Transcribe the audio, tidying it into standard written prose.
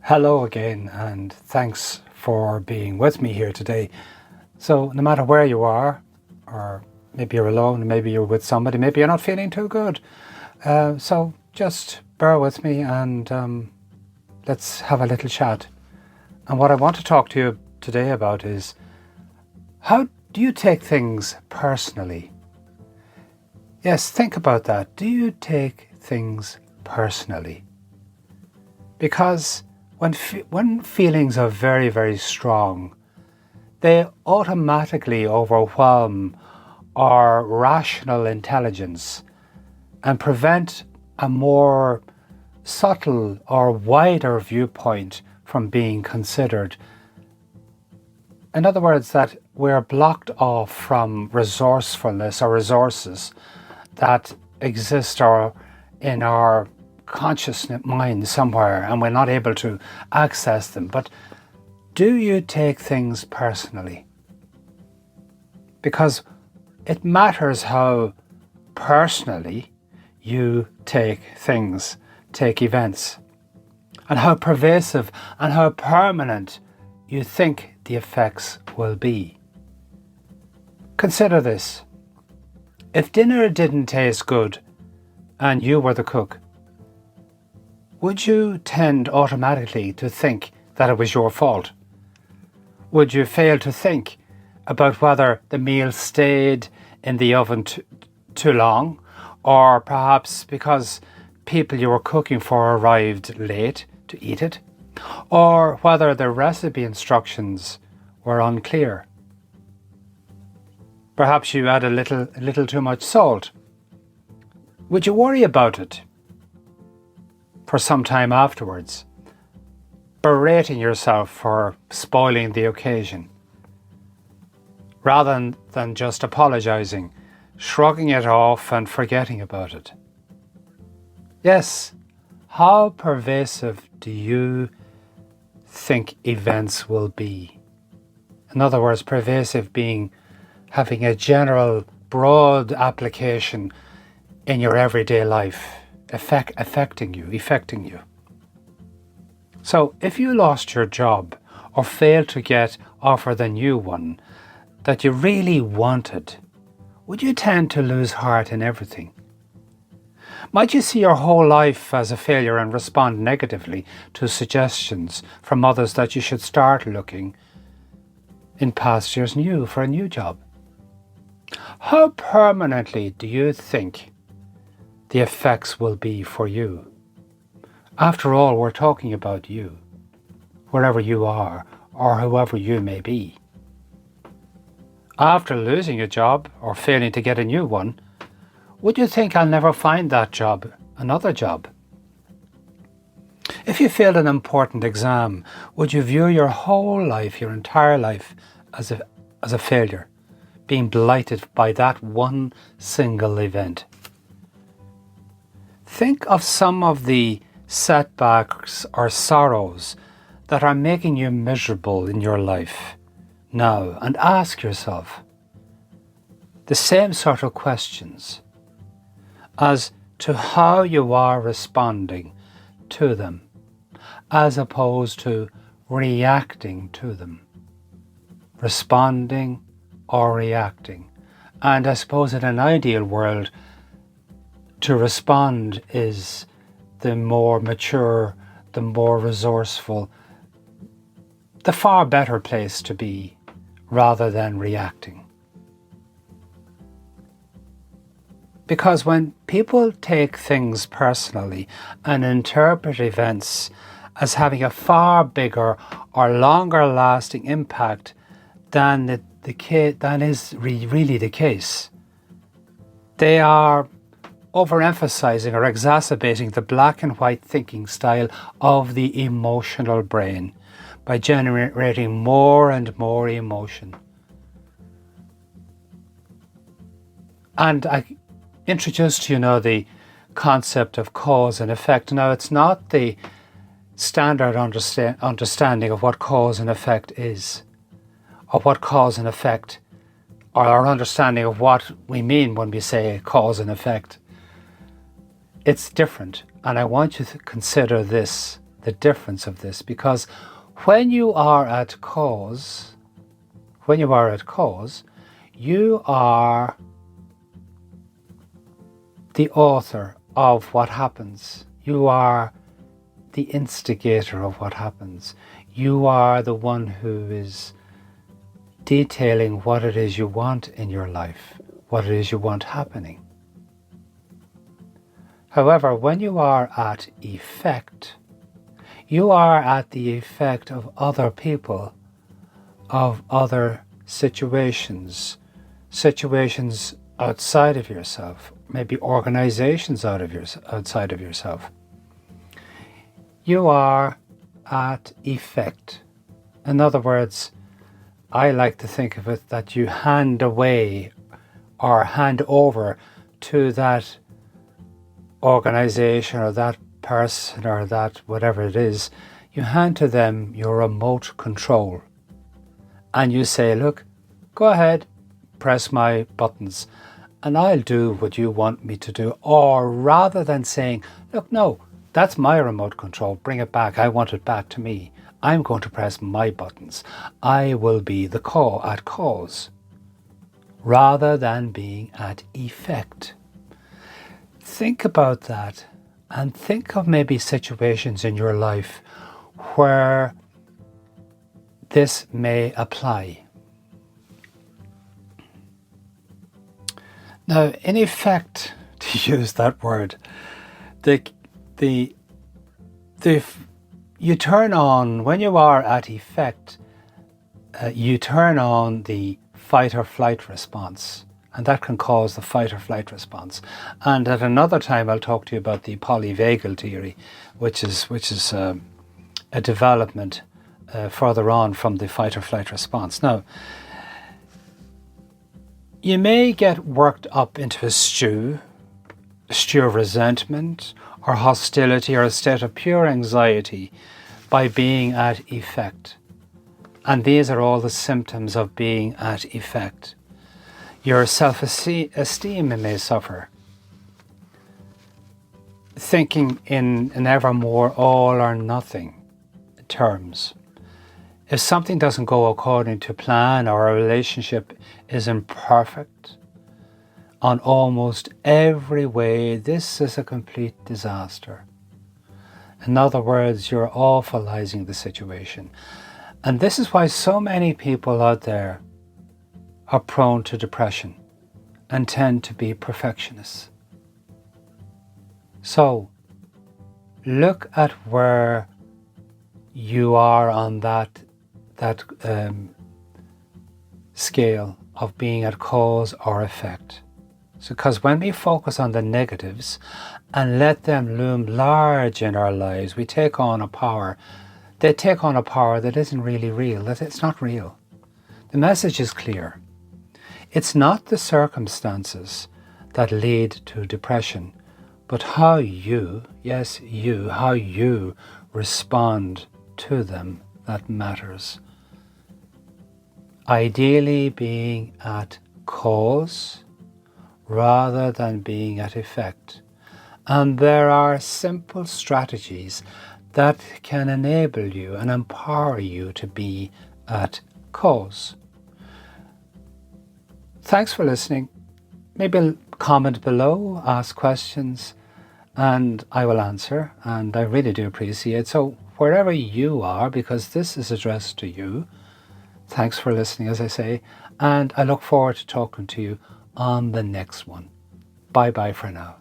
Hello again, and thanks for being with me here today. So no matter where you are, or maybe you're alone, maybe you're with somebody, maybe you're not feeling too good. So just bear with me and let's have a little chat. And what I want to talk to you today about is, how do you take things personally? Yes, think about that. Do you take things personally? Because when feelings are very, very strong, they automatically overwhelm our rational intelligence and prevent a more subtle or wider viewpoint from being considered. In other words, that we're blocked off from resourcefulness or resources that exist in our conscious mind somewhere, and we're not able to access them. But do you take things personally? Because it matters how personally you take things, take events, and how pervasive and how permanent you think the effects will be. Consider this. If dinner didn't taste good and you were the cook, would you tend automatically to think that it was your fault? Would you fail to think about whether the meal stayed in the oven too long, or perhaps because people you were cooking for arrived late to eat it, or whether the recipe instructions were unclear? Perhaps you add a little too much salt. Would you worry about it for some time afterwards, berating yourself for spoiling the occasion, rather than just apologizing, shrugging it off and forgetting about it? Yes, how pervasive do you think events will be? In other words, pervasive being having a general, broad application in your everyday life, affecting you. So if you lost your job or failed to get offered a new one that you really wanted, would you tend to lose heart in everything? Might you see your whole life as a failure and respond negatively to suggestions from others that you should start looking in pastures new for a new job? How permanently do you think the effects will be for you? After all, we're talking about you, wherever you are or whoever you may be. After losing a job or failing to get a new one, would you think, I'll never find that job, another job? If you failed an important exam, would you view your whole life, your entire life, as a failure, being blighted by that one single event? Think of some of the setbacks or sorrows that are making you miserable in your life now, and ask yourself the same sort of questions as to how you are responding to them, as opposed to reacting to them. Responding or reacting. And I suppose in an ideal world, to respond is the more mature, the more resourceful, the far better place to be, rather than reacting. Because when people take things personally and interpret events as having a far bigger or longer lasting impact than is really the case, they are overemphasizing or exacerbating the black and white thinking style of the emotional brain by generating more and more emotion. And I introduced to you the concept of cause and effect. Now, it's not the standard understanding of what cause and effect is, or what cause and effect, or our understanding of what we mean when we say cause and effect. It's different, and I want you to consider this the difference of this, because when you are at cause, you are the author of what happens. You are the instigator of what happens. You are the one who is detailing what it is you want in your life, what it is you want happening. However, when you are at effect, you are at the effect of other people, of other situations outside of yourself, maybe organizations outside of yourself. You are at effect. In other words, I like to think of it that you hand away or hand over to that organization or that person or that whatever it is, you hand to them your remote control. And you say, look, go ahead, press my buttons, and I'll do what you want me to do. Or rather than saying, look, no, that's my remote control, bring it back, I want it back to me. I'm going to press my buttons. I will be the at cause, rather than being at effect. Think about that, and think of maybe situations in your life where this may apply. Now, in effect, to use that word, you turn on, when you are at effect, you turn on the fight or flight response, and that can cause the fight or flight response. And at another time, I'll talk to you about the polyvagal theory, which is a development further on from the fight or flight response. Now, you may get worked up into a stew of resentment or hostility or a state of pure anxiety by being at effect. And these are all the symptoms of being at effect. Your self-esteem may suffer. Thinking in ever more all or nothing terms. If something doesn't go according to plan or a relationship is imperfect, on almost every way, this is a complete disaster. In other words, you're awfulizing the situation. And this is why so many people out there are prone to depression and tend to be perfectionists. So, look at where you are on that scale of being at cause or effect. So, because when we focus on the negatives and let them loom large in our lives, we take on a power. They take on a power that isn't really real, that it's not real. The message is clear. It's not the circumstances that lead to depression, but how you, yes, you, how you respond to them that matters. Ideally being at cause rather than being at effect. And there are simple strategies that can enable you and empower you to be at cause. Thanks for listening. Maybe comment below, ask questions, and I will answer, and I really do appreciate it. So wherever you are, because this is addressed to you, thanks for listening, as I say, and I look forward to talking to you on the next one. Bye-bye for now.